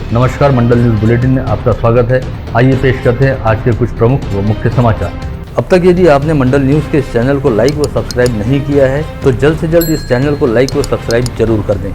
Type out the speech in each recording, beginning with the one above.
नमस्कार, मंडल news bulletin में आपका स्वागत है। आइए पेश करते हैं आज के कुछ प्रमुख व मुख्य समाचार। अब तक यदि आपने मंडल न्यूज के इस चैनल को लाइक व सब्सक्राइब नहीं किया है तो जल्द से जल्द इस चैनल को लाइक व सब्सक्राइब जरूर कर दें।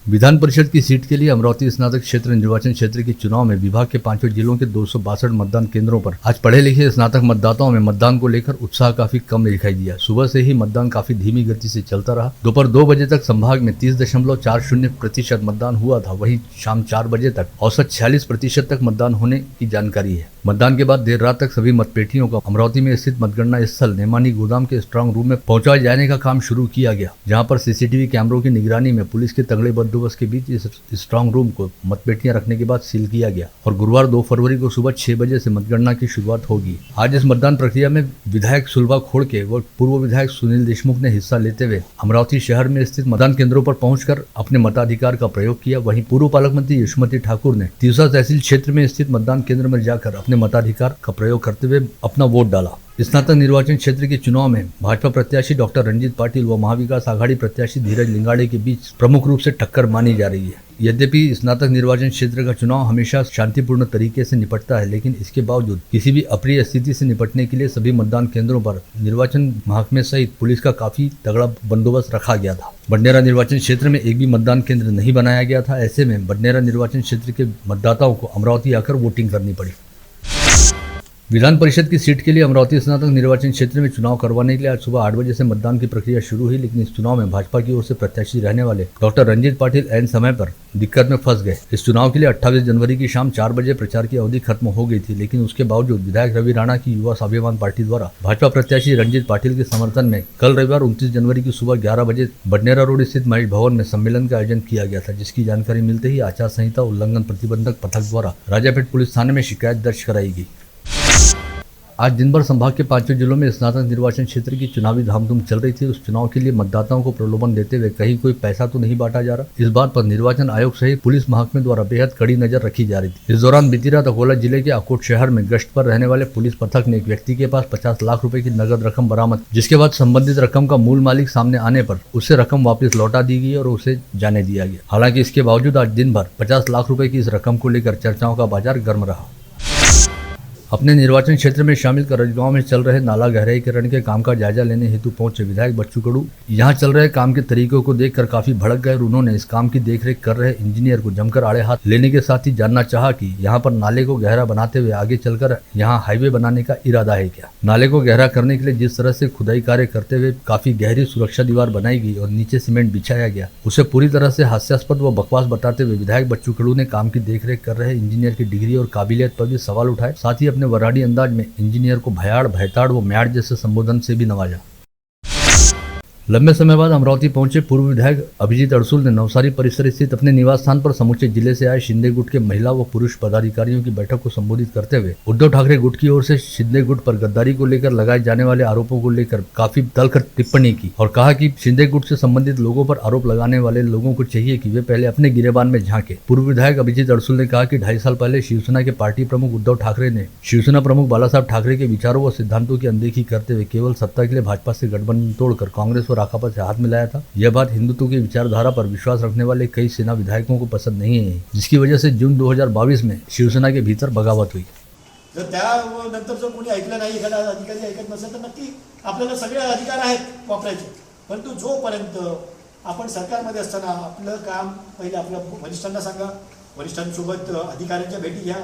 विधान परिषद की सीट के लिए अमरावती स्नातक क्षेत्र निर्वाचन क्षेत्र के चुनाव में विभाग के 5 जिलों के 262 मतदान केंद्रों पर आज पढ़े लिखे स्नातक मतदाताओं में मतदान को लेकर उत्साह काफी कम दिखाई दिया। सुबह से ही मतदान काफी धीमी गति से चलता रहा। दोपहर 2 बजे तक संभाग में 30.40% मतदान हुआ था। वहीं शाम 4 बजे तक औसत 46% तक मतदान होने की जानकारी है। मतदान के बाद देर रात तक सभी मतपेटियों को अमरावती में स्थित मतगणना स्थल नेमानी गोदाम के स्ट्रांग रूम में पहुंचाए जाने का काम शुरू किया गया, जहां पर सीसीटीवी कैमरों की निगरानी में पुलिस के तगड़े बंदोबस्त के बीच इस स्ट्रांग रूम को मतपेटियां रखने के बाद सील किया गया और गुरुवार 2 फरवरी को सुबह 6 बजे से मतगणना की शुरुआत होगी। आज इस मतदान प्रक्रिया में विधायक सुलभा खोड़के व पूर्व विधायक सुनील देशमुख ने हिस्सा लेते हुए अमरावती शहर में स्थित मतदान केंद्रों पर पहुंचकर अपने मताधिकार का प्रयोग किया। वहीं पूर्व पालक मंत्री यशोमती ठाकुर ने तिवसा तहसील क्षेत्र में स्थित मतदान केंद्र में जाकर अपने मताधिकार का प्रयोग करते हुए अपना वोट डाला। स्नातक निर्वाचन क्षेत्र के चुनाव में भाजपा प्रत्याशी डॉक्टर रंजीत पाटिल व महाविकास आघाड़ी प्रत्याशी धीरज लिंगाड़े के बीच प्रमुख रूप से टक्कर मानी जा रही है। यद्यपि स्नातक निर्वाचन क्षेत्र का चुनाव हमेशा शांतिपूर्ण तरीके से निपटता है, लेकिन इसके बावजूद किसी भी अप्रिय स्थिति से निपटने के लिए सभी मतदान केंद्रों पर निर्वाचन महकमे सहित पुलिस का काफी तगड़ा बंदोबस्त रखा गया था। बडनेरा निर्वाचन क्षेत्र में एक भी मतदान केंद्र नहीं बनाया गया था। ऐसे में बडनेरा निर्वाचन क्षेत्र के मतदाताओं को अमरावती आकर वोटिंग करनी पड़ी। विधान परिषद की सीट के लिए अमरावती स्नातक निर्वाचन क्षेत्र में चुनाव करवाने के लिए आज सुबह 8 बजे से मतदान की प्रक्रिया शुरू हुई, लेकिन इस चुनाव में भाजपा की ओर से प्रत्याशी रहने वाले डॉक्टर रंजीत पाटिल ऐन समय पर दिक्कत में फंस गए। इस चुनाव के लिए 28 जनवरी की शाम 4 बजे प्रचार की अवधि खत्म हो गई थी, लेकिन उसके बावजूद विधायक रवि राणा की युवा स्वाभिमान पार्टी द्वारा भाजपा प्रत्याशी रंजीत पाटिल के समर्थन में कल रविवार 29 जनवरी की सुबह 11 बजे बडनेरा रोड स्थित महेश भवन में सम्मेलन का आयोजन किया गया था, जिसकी जानकारी मिलते ही आचार संहिता उल्लंघन प्रतिबंधक पथक द्वारा राजापेट पुलिस थाने में शिकायत दर्ज कराई गई। आज दिन भर संभाग के 5 जिलों में स्नातक निर्वाचन क्षेत्र की चुनावी धामधूम चल रही थी। उस चुनाव के लिए मतदाताओं को प्रलोभन देते हुए कहीं कोई पैसा तो नहीं बांटा जा रहा, इस बात पर निर्वाचन आयोग सहित पुलिस महकमे द्वारा बेहद कड़ी नजर रखी जा रही थी। इस दौरान बीती रात अकोला जिले के अकोट शहर में गश्त पर रहने वाले पुलिस पथक ने एक व्यक्ति के पास 50 लाख रुपए की नगद रकम बरामद, जिसके बाद संबंधित रकम का मूल मालिक सामने आने पर उसे रकम वापस लौटा दी गई और उसे जाने दिया गया। हालांकि इसके बावजूद आज दिन भर 50 लाख रुपए की इस रकम को लेकर चर्चाओं का बाजार गर्म रहा। अपने निर्वाचन क्षेत्र में शामिल करजगांव में चल रहे नाला गहराईकरण के काम का जायजा लेने हेतु पहुंचे विधायक बच्चू कडू यहां चल रहे काम के तरीकों को देखकर काफी भड़क गए और उन्होंने इस काम की देखरेख कर रहे इंजीनियर को जमकर आड़े हाथ लेने के साथ ही जानना चाहा कि यहां पर नाले को गहरा बनाते हुए आगे चलकर यहां हाईवे बनाने का इरादा है क्या। नाले को गहरा करने के लिए जिस तरह से खुदाई कार्य करते हुए काफी गहरी सुरक्षा दीवार बनाई गई और नीचे सीमेंट बिछाया गया, उसे पूरी तरह से हास्यास्पद व बकवास बताते हुए विधायक बच्चू कडू ने काम की देखरेख कर रहे इंजीनियर की डिग्री और काबिलियत पर भी सवाल उठाए। साथ ही अपने वराडी अंदाज इंजीनियर को भयाड़, भैताड़ व म्याड़ जैसे संबोधन से भी नवाजा। लंबे समय बाद अमरावती पहुंचे पूर्व विधायक अभिजीत अड़सुल ने नवसारी परिसर स्थित अपने निवास स्थान पर समूचे जिले से आए शिंदे गुट के महिला व पुरुष पदाधिकारियों की बैठक को संबोधित करते हुए उद्धव ठाकरे गुट की ओर से शिंदे गुट पर गद्दारी को लेकर लगाए जाने वाले आरोपों को लेकर काफी तलकर टिप्पणी की और कहा कि शिंदे गुट से संबंधित लोगों पर आरोप लगाने वाले लोगों को चाहिए कि वे पहले अपने गिरेबान में झांके। पूर्व विधायक अभिजीत अड़सुल ने कहा कि 2.5 साल पहले शिवसेना के पार्टी प्रमुख उद्धव ठाकरे ने शिवसेना प्रमुख बालासाहेब ठाकरे के विचारों व सिद्धांतों की अनदेखी करते हुए केवल सत्ता के लिए भाजपा से गठबंधन तोड़कर कांग्रेस व राकापा से हाथ मिलाया था। यह बात हिंदुत्व की विचारधारा पर विश्वास रखने वाले कई सेना विधायकों को पसंद नहीं है, जिसकी वजह से जून 2022 में शिवसेना के भीतर बगावत हुई। जर त्यानंतर जर कोणी ऐकलं नाही, एखादा अधिकारी ऐकत नसेल तर नक्की आपल्याला सगळे अधिकार आहेत वापरायचे, परंतु जोपर्यंत आपण सरकारमध्ये असताना आपलं काम पहिले आपल्या वरिष्ठांना सांगा, वरिष्ठांसोबत अधिकाऱ्यांच्या भेटी घ्या,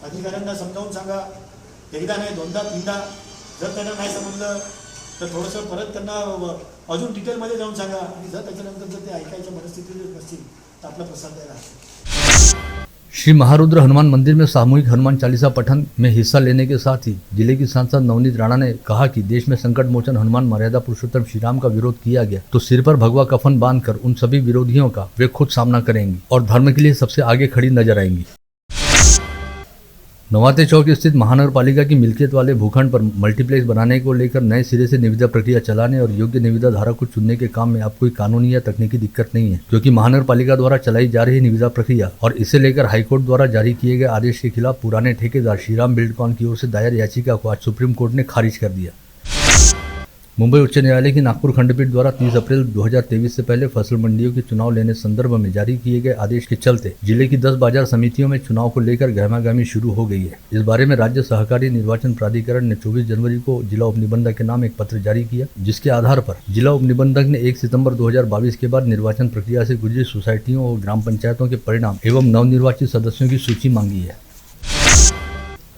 अधिकाऱ्यांना समजावून सांगा, एकदा नाही दोनदा तीनदा, जर त्यांना नाही समजलं तर थोडंसं परत त्यांना अजून डिटेलमध्ये जाऊन सांगा आणि जर त्याच्यानंतर जर ते ऐकायच्या परिस्थितीत नसतील तर आपला प्रसाद द्यायला। श्री महारुद्र हनुमान मंदिर में सामूहिक हनुमान चालीसा पठन में हिस्सा लेने के साथ ही जिले की सांसद नवनीत राणा ने कहा कि देश में संकट मोचन हनुमान मर्यादा पुरुषोत्तम श्री राम का विरोध किया गया तो सिर पर भगवा कफन बांधकर उन सभी विरोधियों का वे खुद सामना करेंगी और धर्म के लिए सबसे आगे खड़ी नजर आएंगी। नवाते चौक स्थित महानगर पालिका की मिल्कियत वाले भूखंड पर मल्टीप्लेक्स बनाने को लेकर नए सिरे से निविदा प्रक्रिया चलाने और योग्य निविदा धारक को चुनने के काम में अब कोई कानूनी या तकनीकी दिक्कत नहीं है, क्योंकि महानगर पालिका द्वारा चलाई जा रही निविदा प्रक्रिया और इसे लेकर हाईकोर्ट द्वारा जारी किए गए आदेश के खिलाफ पुराने ठेकेदार श्रीराम बिल्डकॉन की ओर से दायर याचिका को आज सुप्रीम कोर्ट ने खारिज कर दिया। मुंबई उच्च न्यायालय की नागपुर खंडपीठ द्वारा 30 अप्रैल 2023 से पहले फसल मंडियों के चुनाव लेने संदर्भ में जारी किए गए आदेश के चलते जिले की 10 बाजार समितियों में चुनाव को लेकर गहमागहमी शुरू हो गई है। इस बारे में राज्य सहकारी निर्वाचन प्राधिकरण ने 24 जनवरी को जिला उपनिबंधक के नाम एक पत्र जारी किया, जिसके आधार पर जिला उपनिबंधक ने 1 सितंबर 2022 के बाद निर्वाचन प्रक्रिया से गुजरी सोसाइटियों और ग्राम पंचायतों के परिणाम एवं नवनिर्वाचित सदस्यों की सूची मांगी है।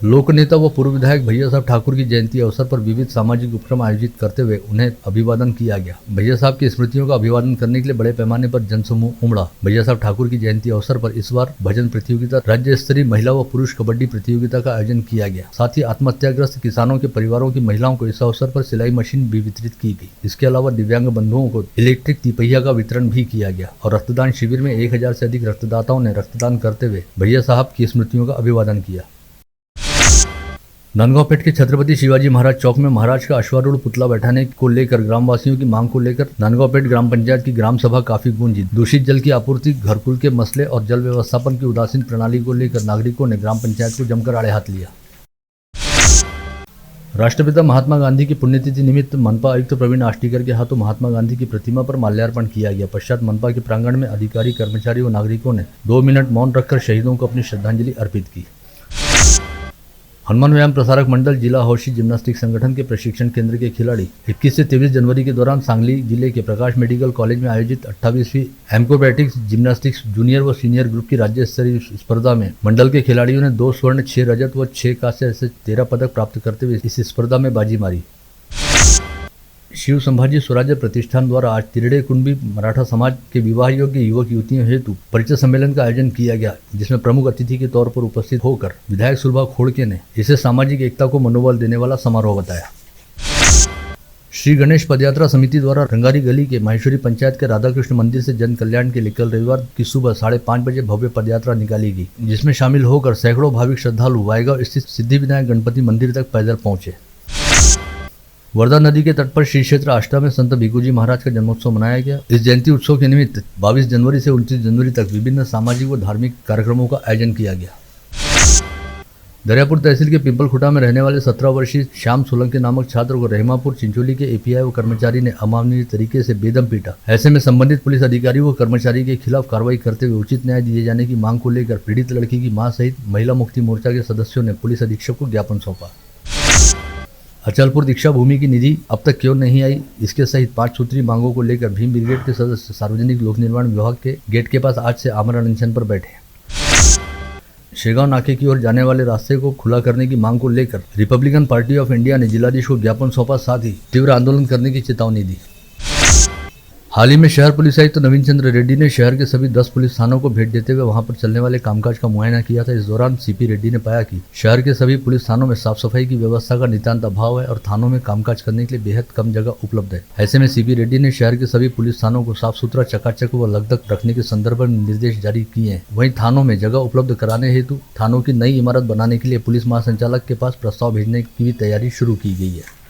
लोक नेता व पूर्व विधायक भैया साहब ठाकुर की जयंती अवसर पर विविध सामाजिक उपक्रम आयोजित करते हुए उन्हें अभिवादन किया गया। भैया साहब की स्मृतियों का अभिवादन करने के लिए बड़े पैमाने पर जनसमूह उमड़ा। भैया साहब ठाकुर की जयंती अवसर पर इस बार भजन प्रतियोगिता, राज्य स्तरीय महिला व पुरुष कबड्डी प्रतियोगिता का आयोजन किया गया। साथ ही आत्महत्याग्रस्त किसानों के परिवारों की महिलाओं को इस अवसर पर सिलाई मशीन भी वितरित की गई। इसके अलावा दिव्यांग बंधुओं को इलेक्ट्रिक तिपहिया का वितरण भी किया गया और रक्तदान शिविर में 1000 से अधिक रक्तदाताओं ने रक्तदान करते हुए भैया साहब की स्मृतियों का अभिवादन किया। नंदगांव पेठ के छत्रपति शिवाजी महाराज चौक में महाराज का अश्वारूढ़ पुतला बैठाने को लेकर ग्रामवासियों की मांग को लेकर नंदगांव पेठ ग्राम पंचायत की ग्राम सभा काफी गूंजी। दूषित जल की आपूर्ति, घरकुल के मसले और जल व्यवस्थापन की उदासीन प्रणाली को लेकर नागरिकों ने ग्राम पंचायत को जमकर आड़े हाथ लिया। राष्ट्रपिता महात्मा गांधी की पुण्यतिथि निमित्त मनपा आयुक्त प्रवीण आष्टीकर के हाथों महात्मा गांधी की प्रतिमा पर माल्यार्पण किया गया। पश्चात मनपा के प्रांगण में अधिकारी, कर्मचारी व नागरिकों ने 2 मिनट मौन रखकर शहीदों को अपनी श्रद्धांजलि अर्पित की। हनुमान व्यायाम प्रसारक मंडल जिला हौशी जिम्नास्टिक संगठन के प्रशिक्षण केंद्र के खिलाड़ी 21 से 23 जनवरी के दौरान सांगली जिले के प्रकाश मेडिकल कॉलेज में आयोजित 28वीं एम्कोबैटिक्स जिम्नास्टिक्स जूनियर व सीनियर ग्रुप की राज्य स्तरीय स्पर्धा में मंडल के खिलाड़ियों ने 2 स्वर्ण, 6 रजत व 6 कांस्य ऐसे 13 पदक प्राप्त करते हुए इस स्पर्धा में बाजी मारी। शिव संभाजी स्वराज्य प्रतिष्ठान द्वारा आज तिरड़े कुंभी मराठा समाज के विवाह योग्य युवक युवतियों हेतु परिचय सम्मेलन का आयोजन किया गया, जिसमें प्रमुख अतिथि के तौर पर उपस्थित होकर विधायक सुरभा खोड़के ने इसे सामाजिक एकता को मनोबल देने वाला समारोह बताया। श्री गणेश पदयात्रा समिति द्वारा रंगारी गली के माहेश्वरी पंचायत के राधाकृष्ण मंदिर से जन कल्याण के लिए कल रविवार की सुबह 5:30 बजे भव्य पदयात्रा निकाली गई, जिसमें शामिल होकर सैकड़ों भाविक श्रद्धालु वायगांव स्थित सिद्धिविनायक गणपति मंदिर तक पैदल पहुंचे। वर्धा नदी के तट पर श्री क्षेत्र आष्टा में संत भिखूजी महाराज का जन्मोत्सव मनाया गया। इस जयंती उत्सव के निमित्त 22 जनवरी से 29 जनवरी तक विभिन्न सामाजिक व धार्मिक कार्यक्रमों का आयोजन किया गया। दरियापुर तहसील के पिंपलखुटा में रहने वाले 17 वर्षीय श्याम सोलंकी नामक छात्र को रहमापुर चिंचोली के एपीआई व कर्मचारी ने अमानवीय तरीके से बेदम पीटा। ऐसे में संबंधित पुलिस अधिकारी व कर्मचारी के खिलाफ कार्रवाई करते हुए उचित न्याय दिए जाने की मांग को लेकर पीड़ित लड़की की मां सहित महिला मुक्ति मोर्चा के सदस्यों ने पुलिस अधीक्षक को ज्ञापन सौंपा। अचलपुर दीक्षा भूमि की निधि अब तक क्यों नहीं आई, इसके सहित 5 सूत्रीय मांगों को लेकर भीम ब्रिगेड के सदस्य सार्वजनिक लोक निर्माण विभाग के गेट के पास आज से आमरण अनशन पर बैठे। शेगांव नाके की ओर जाने वाले रास्ते को खुला करने की मांग को लेकर रिपब्लिकन पार्टी ऑफ इंडिया ने जिलाधीश को ज्ञापन सौंपा, साथ ही तीव्र आंदोलन करने की चेतावनी दी। हाल ही में शहर पुलिस आयुक्त नवीन चंद्र रेड्डी ने शहर के सभी 10 पुलिस थानों को भेंट देते हुए वहां पर चलने वाले कामकाज का मुआयना किया था। इस दौरान सीपी रेड्डी ने पाया कि शहर के सभी पुलिस थानों में साफ सफाई की व्यवस्था का नितांत अभाव है और थानों में कामकाज करने के लिए बेहद कम जगह उपलब्ध है। ऐसे में सीपी रेड्डी ने शहर के सभी पुलिस थानों को साफ सुथरा, चकाचक व लगदक रखने के संदर्भ में निर्देश जारी किए हैं। वहीं थानों में जगह उपलब्ध कराने हेतु थानों की नई इमारत बनाने के लिए पुलिस महासंचालक के पास प्रस्ताव भेजने की भी तैयारी शुरू की गई है।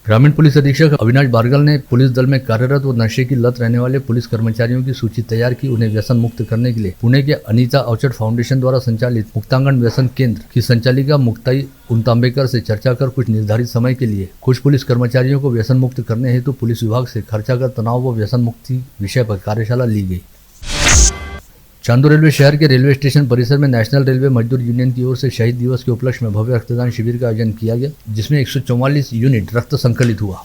ग्रामीण पुलिस अधीक्षक अविनाश बारगल ने पुलिस दल में कार्यरत व नशे की लत रहने वाले पुलिस कर्मचारियों की सूची तैयार की। उन्हें व्यसन मुक्त करने के लिए पुणे के अनीता अवचट फाउंडेशन द्वारा संचालित मुक्तांगन व्यसन केंद्र की संचालिका मुक्ताई उनतांबेकर से चर्चा कर कुछ निर्धारित समय के लिए कुछ पुलिस कर्मचारियों को व्यसन मुक्त करने हेतु पुलिस विभाग से खर्चा कर तनाव व व्यसन मुक्ति विषय पर कार्यशाला ली गई। चांदू रेलवे शहर के रेलवे स्टेशन परिसर में नेशनल रेलवे मजदूर यूनियन की ओर से शहीद दिवस के उपलक्ष्य में भव्य रक्तदान शिविर का आयोजन किया गया, जिसमें 144 यूनिट रक्त संकलित हुआ।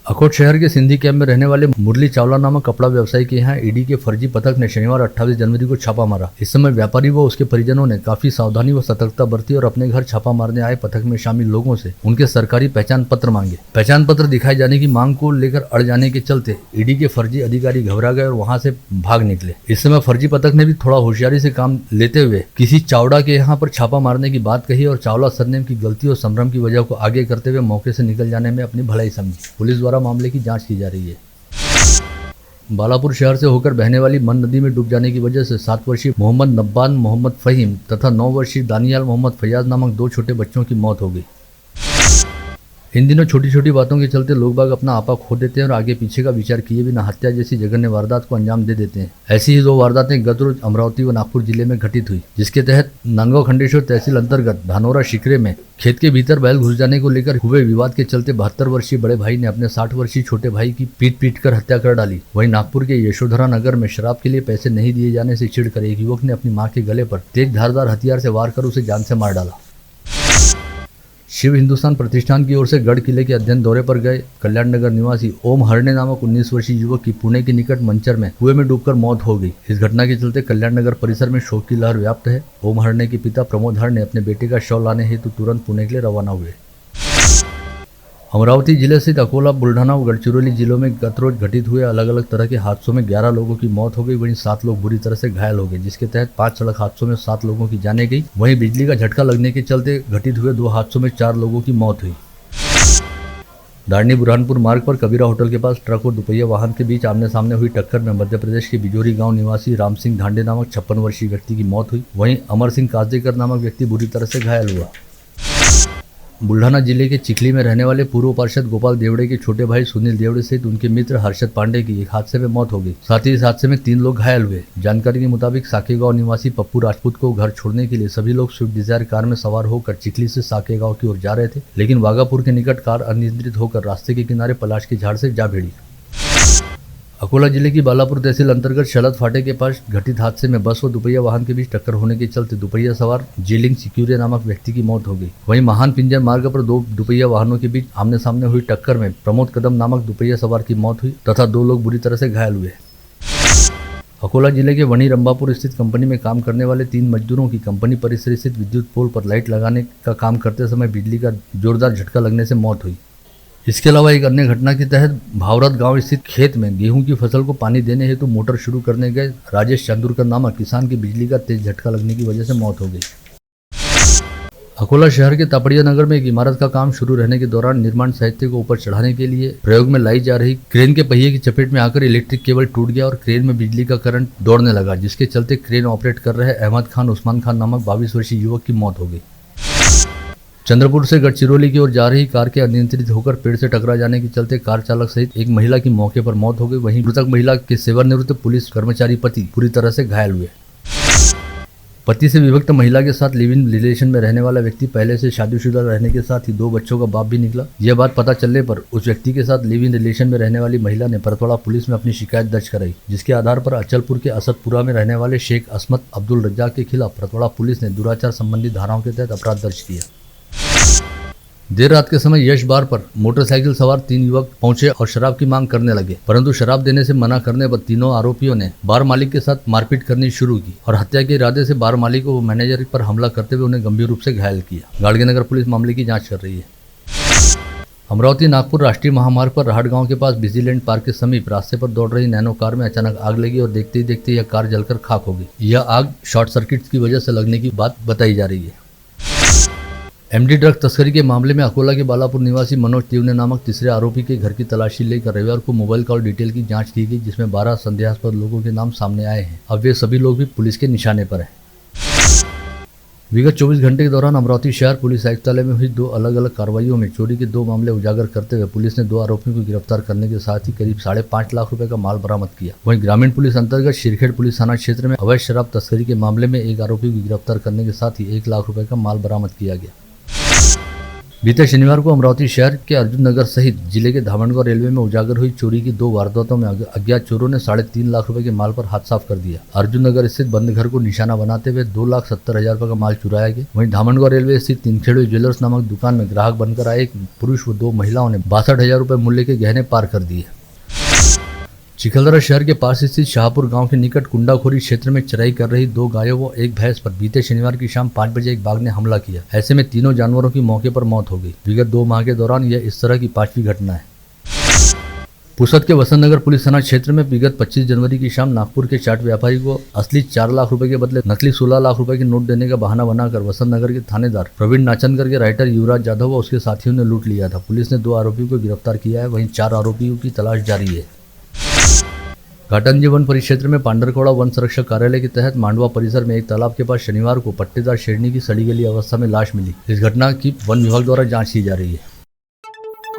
अखोट शहर के सिंधी कैंप में रहने वाले मुरली चावला नामक कपड़ा व्यवसायी के यहाँ ईडी के फर्जी पथक ने शनिवार 28 जनवरी को छापा मारा। इस समय व्यापारी व उसके परिजनों ने काफी सावधानी व सतर्कता बरती और अपने घर छापा मारने आए पथक में शामिल लोगों से उनके सरकारी पहचान पत्र मांगे। पहचान पत्र दिखाए जाने की मांग को लेकर अड़ जाने के चलते ईडी के फर्जी अधिकारी घबरा गए और वहां से भाग निकले। इस समय फर्जी पथक ने भी थोड़ा होशियारी से काम लेते हुए किसी चावड़ा के यहाँ पर छापा मारने की बात कही और चावला सरनेम की गलती और संभ्रम की वजह को आगे करते हुए मौके से निकल जाने में अपनी भलाई समझी। पुलिस द्वारा मामले की जांच की जा रही है। बालापुर शहर से होकर बहने वाली मन नदी में डूब जाने की वजह से 7 वर्षीय मोहम्मद नब्बान मोहम्मद फहीम तथा 9 वर्षीय दानियाल मोहम्मद फैयाज नामक 2 छोटे बच्चों की मौत हो गई। इन दिनों छोटी छोटी बातों के चलते लोग बाग अपना आपा खो देते हैं और आगे पीछे का विचार किए बिना हत्या जैसी जघन्य वारदात को अंजाम दे देते हैं। ऐसी ही 2 वारदातें गत रोज अमरावती व नागपुर जिले में घटित हुई, जिसके तहत नांदगांव खंडेश्वर तहसील अंतर्गत धानोरा शिकरे में खेत के भीतर बैल घुस जाने को लेकर हुए विवाद के चलते 72 वर्षीय बड़े भाई ने अपने 60 वर्षीय छोटे भाई की पीट कर हत्या कर डाली। वहीं नागपुर के यशोधरा नगर में शराब के लिए पैसे नहीं दिए जाने से चिढ़कर एक युवक ने अपनी मां के गले पर तेज धारदार हथियार से वार कर उसे जान से मार डाला। शिव हिंदुस्तान प्रतिष्ठान की ओर से गढ़ किले के अध्ययन दौरे पर गए कल्याण नगर निवासी ओम हरणे नामक 19 वर्षीय युवक की पुणे के निकट मंचर में कुएं में डूबकर मौत हो गई। इस घटना के चलते कल्याण नगर परिसर में शोक की लहर व्याप्त है। ओम हरणे के पिता प्रमोद हरणे अपने बेटे का शव लाने हेतु तुरंत पुणे के लिए रवाना हुए। अमरावती जिले से अकोला, बुल्ढाना और गढ़चिरौली जिलों में गत रोज घटित हुए अलग अलग तरह के हादसों में 11 लोगों की मौत हो गई, वहीं 7 लोग बुरी तरह से घायल हो गए, जिसके तहत 5 सड़क हादसों में 7 लोगों की जानें गई। वहीं बिजली का झटका लगने के चलते घटित हुए 2 हादसों में 4 लोगों की मौत हुई। दाड़नी बुरहानपुर मार्ग पर कबीरा होटल के पास ट्रक और दुपहिया वाहन के बीच आमने सामने हुई टक्कर में मध्य प्रदेश के बिजोरी गांव निवासी राम सिंह धांडे नामक 56 वर्षीय व्यक्ति की मौत हुई। वहीं अमर सिंह काजदेकर नामक व्यक्ति बुरी तरह से घायल हुआ। बुल्ढाना जिले के चिखली में रहने वाले पूर्व पार्षद गोपाल देवड़े के छोटे भाई सुनील देवड़े सहित उनके मित्र हर्षद पांडे की एक हादसे में मौत हो गई। साथ ही इस हादसे में 3 लोग घायल हुए। जानकारी के मुताबिक साकेगांव निवासी पप्पू राजपूत को घर छोड़ने के लिए सभी लोग स्विफ्ट डिजायर कार में सवार होकर चिखली से साकेगांव की ओर जा रहे थे, लेकिन वागापुर के निकट कार अनियंत्रित होकर रास्ते के किनारे पलाश के झाड़ से जा भिड़ी। अकोला जिले की बालापुर तहसील अंतर्गत शलद फाटे के पास घटित हादसे में बस व दुपहिया वाहन के बीच टक्कर होने के चलते दुपहिया सवार जीलिंग सिक्यूरिया नामक व्यक्ति की मौत हो गई। वहीं महान पिंजर मार्ग पर 2 दुपहिया वाहनों के बीच आमने सामने हुई टक्कर में प्रमोद कदम नामक दुपहिया सवार की मौत हुई तथा 2 लोग बुरी तरह से घायल हुए। अकोला जिले के वणी रंबापुर स्थित कंपनी में काम करने वाले 3 मजदूरों की कंपनी परिसर स्थित विद्युत पोल पर लाइट लगाने का काम करते समय बिजली का जोरदार झटका लगने से मौत हुई। इसके अलावा एक अन्य घटना के तहत भावरत गांव स्थित खेत में गेहूं की फसल को पानी देने हेतु मोटर शुरू करने गए राजेश चांदुरकर नामक किसान की बिजली का तेज झटका लगने की वजह से मौत हो गई। अकोला शहर के तापड़िया नगर में एक इमारत का काम शुरू रहने के दौरान निर्माण साहित्य को ऊपर चढ़ाने के लिए प्रयोग में लाई जा रही क्रेन के पहिए की चपेट में आकर इलेक्ट्रिक केबल टूट गया और क्रेन में बिजली का करंट दौड़ने लगा, जिसके चलते क्रेन ऑपरेट कर रहे अहमद खान उस्मान खान नामक 22 वर्षीय युवक की मौत हो गई। चंद्रपुर से गढ़चिरौली की ओर जा रही कार के अनियंत्रित होकर पेड़ से टकरा जाने के चलते कार चालक सहित एक महिला की मौके पर मौत हो गई। वहीं मृतक महिला के सेवानिवृत्त पुलिस कर्मचारी पति पूरी तरह से घायल हुए। पति से विभक्त महिला के साथ लिव इन रिलेशन में रहने वाला व्यक्ति पहले से शादीशुदा रहने के साथ ही 2 बच्चों का बाप भी निकला। यह बात पता चलने पर उस व्यक्ति के साथ लिव इन रिलेशन में रहने वाली महिला ने परतवाड़ा पुलिस में अपनी शिकायत दर्ज कराई, जिसके आधार पर अचलपुर के असदपुरा में रहने वाले शेख असमत अब्दुल रज्जाक के खिलाफ परतवाड़ा पुलिस ने दुराचार संबंधी धाराओं के तहत अपराध दर्ज किया। देर रात के समय यश बार पर मोटरसाइकिल सवार 3 युवक पहुंचे और शराब की मांग करने लगे, परंतु शराब देने से मना करने पर तीनों आरोपियों ने बार मालिक के साथ मारपीट करनी शुरू की और हत्या के इरादे से बार मालिक व मैनेजर पर हमला करते हुए उन्हें गंभीर रूप से घायल किया। गाड़गेनगर पुलिस मामले की जांच कर रही है। अमरावती नागपुर राष्ट्रीय महामार्ग पर राहट गांव के पास बिजीलैंड पार्क के समीप रास्ते पर दौड़ रही नैनो कार में अचानक आग लगी और देखते ही देखते यह कार जलकर खाक हो गई। यह आग शॉर्ट सर्किट की वजह से लगने की बात बताई जा रही है। एमडी ड्रग तस्करी के मामले में अकोला के बालापुर निवासी मनोज तिवने नामक तीसरे आरोपी के घर की तलाशी लेकर रविवार को मोबाइल कॉल डिटेल की जांच की गई, जिसमें 12 संदेहास्पद लोगों के नाम सामने आए हैं। अब वे सभी लोग भी पुलिस के निशाने पर हैं। विगत 24 घंटे के दौरान अमरावती शहर पुलिस आयुक्तालय में हुई 2 अलग अलग कार्रवाइयों में चोरी के 2 मामले उजागर करते हुए पुलिस ने 2 आरोपियों को गिरफ्तार करने के साथ ही करीब 5.5 लाख रुपए का माल बरामद किया। वहीं ग्रामीण पुलिस अंतर्गत शिरखेड़ पुलिस थाना क्षेत्र में अवैध शराब तस्करी के मामले में एक आरोपी को गिरफ्तार करने के साथ ही 1 लाख रुपए का माल बरामद किया गया। बीते शनिवार को अमरावती शहर के अर्जुन नगर सहित जिले के धामनगांव रेलवे में उजागर हुई चोरी की 2 वारदातों में अज्ञात चोरों ने 3.5 लाख रुपए के माल पर हाथ साफ कर दिया। अर्जुन नगर स्थित बंद घर को निशाना बनाते हुए 2,70,000 रुपए का माल चुराया गया। वहीं धामनगांव रेलवे स्थित तीनखेड़े ज्वेलर्स नामक दुकान में ग्राहक बनकर आए एक पुरुष व 2 महिलाओं ने 62,000 रुपए मूल्य के गहने पार कर दिए। चिखलदरा शहर के पास स्थित शाहपुर गांव के निकट कुंडाखोरी क्षेत्र में चराई कर रही 2 गायों व 1 भैंस पर बीते शनिवार की शाम 5 बजे एक बाघ ने हमला किया। ऐसे में तीनों जानवरों की मौके पर मौत हो गई। विगत 2 माह के दौरान यह इस तरह की 5वीं घटना है। पुसद के वसंत नगर पुलिस थाना क्षेत्र में विगत 25 जनवरी की शाम नागपुर के चाट व्यापारी को असली 4 लाख रुपए के बदले नकली 16 लाख रुपए के नोट देने का बहाना बनाकर वसंत नगर के थानेदार प्रवीण नाचनकर के राइटर युवराज यादव व उसके साथियों ने लूट लिया था। पुलिस ने 2 आरोपियों को गिरफ्तार किया है, वहीं 4 आरोपियों की तलाश जारी है। घाटंजी वन परिक्षेत्र में पांडरकौड़ा वन संरक्षक कार्यालय के तहत मांडवा परिसर में एक तालाब के पास शनिवार को पट्टेदार शेरनी की सड़ी गली अवस्था में लाश मिली। इस घटना की वन विभाग द्वारा जांच की जा रही है।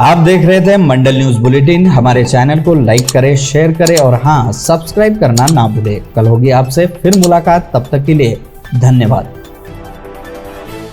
आप देख रहे थे मंडल न्यूज बुलेटिन। हमारे चैनल को लाइक करें, शेयर करें और हाँ, सब्सक्राइब करना ना भूलें। कल होगी आपसे फिर मुलाकात, तब तक के लिए धन्यवाद।